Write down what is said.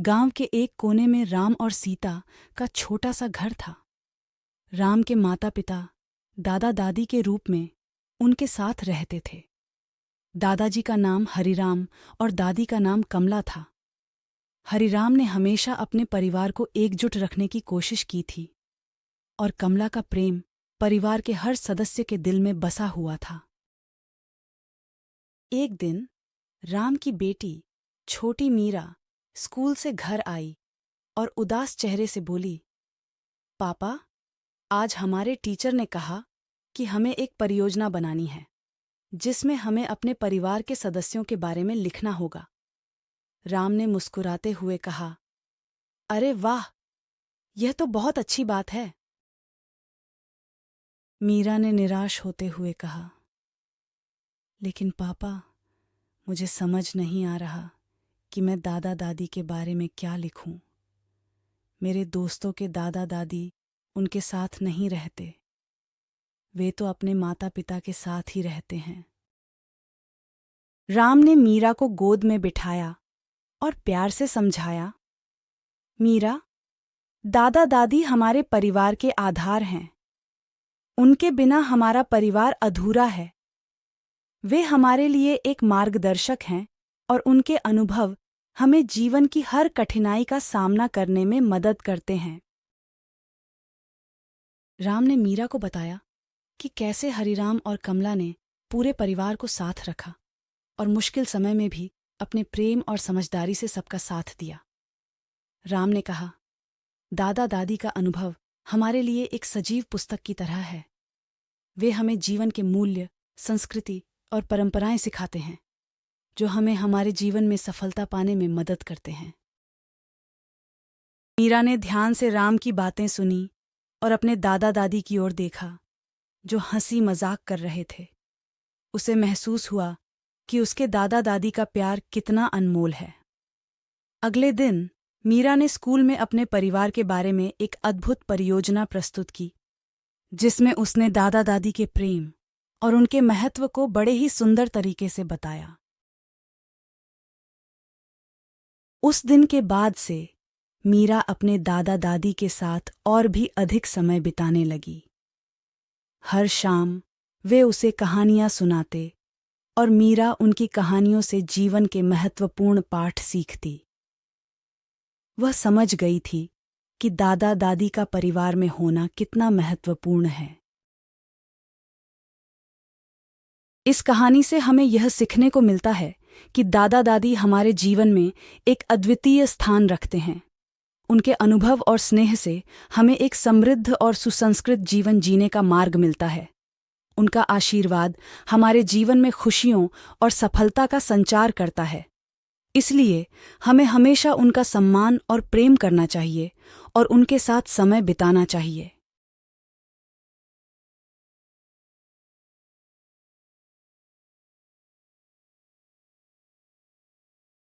गांव के एक कोने में राम और सीता का छोटा सा घर था। राम के माता पिता दादा दादी के रूप में उनके साथ रहते थे। दादाजी का नाम हरिराम और दादी का नाम कमला था। हरिराम ने हमेशा अपने परिवार को एकजुट रखने की कोशिश की थी और कमला का प्रेम परिवार के हर सदस्य के दिल में बसा हुआ था। एक दिन राम की बेटी छोटी मीरा स्कूल से घर आई और उदास चेहरे से बोली, पापा, आज हमारे टीचर ने कहा कि हमें एक परियोजना बनानी है जिसमें हमें अपने परिवार के सदस्यों के बारे में लिखना होगा। राम ने मुस्कुराते हुए कहा, अरे वाह, यह तो बहुत अच्छी बात है। मीरा ने निराश होते हुए कहा, लेकिन पापा, मुझे समझ नहीं आ रहा कि मैं दादा दादी के बारे में क्या लिखूं। मेरे दोस्तों के दादा दादी उनके साथ नहीं रहते, वे तो अपने माता पिता के साथ ही रहते हैं। राम ने मीरा को गोद में बिठाया और प्यार से समझाया, मीरा, दादा दादी हमारे परिवार के आधार हैं। उनके बिना हमारा परिवार अधूरा है। वे हमारे लिए एक मार्गदर्शक हैं और उनके अनुभव हमें जीवन की हर कठिनाई का सामना करने में मदद करते हैं। राम ने मीरा को बताया कि कैसे हरिराम और कमला ने पूरे परिवार को साथ रखा और मुश्किल समय में भी अपने प्रेम और समझदारी से सबका साथ दिया। राम ने कहा, दादा दादी का अनुभव हमारे लिए एक सजीव पुस्तक की तरह है। वे हमें जीवन के मूल्य, संस्कृति और परंपराएं सिखाते हैं जो हमें हमारे जीवन में सफलता पाने में मदद करते हैं। मीरा ने ध्यान से राम की बातें सुनी और अपने दादा दादी की ओर देखा जो हंसी मजाक कर रहे थे। उसे महसूस हुआ कि उसके दादा दादी का प्यार कितना अनमोल है। अगले दिन मीरा ने स्कूल में अपने परिवार के बारे में एक अद्भुत परियोजना प्रस्तुत की जिसमें उसने दादा दादी के प्रेम और उनके महत्व को बड़े ही सुंदर तरीके से बताया। उस दिन के बाद से मीरा अपने दादा दादी के साथ और भी अधिक समय बिताने लगी। हर शाम वे उसे कहानियां सुनाते और मीरा उनकी कहानियों से जीवन के महत्वपूर्ण पाठ सीखती। वह समझ गई थी कि दादा दादी का परिवार में होना कितना महत्वपूर्ण है। इस कहानी से हमें यह सीखने को मिलता है कि दादा दादी हमारे जीवन में एक अद्वितीय स्थान रखते हैं। उनके अनुभव और स्नेह से हमें एक समृद्ध और सुसंस्कृत जीवन जीने का मार्ग मिलता है। उनका आशीर्वाद हमारे जीवन में खुशियों और सफलता का संचार करता है। इसलिए हमें हमेशा उनका सम्मान और प्रेम करना चाहिए और उनके साथ समय बिताना चाहिए।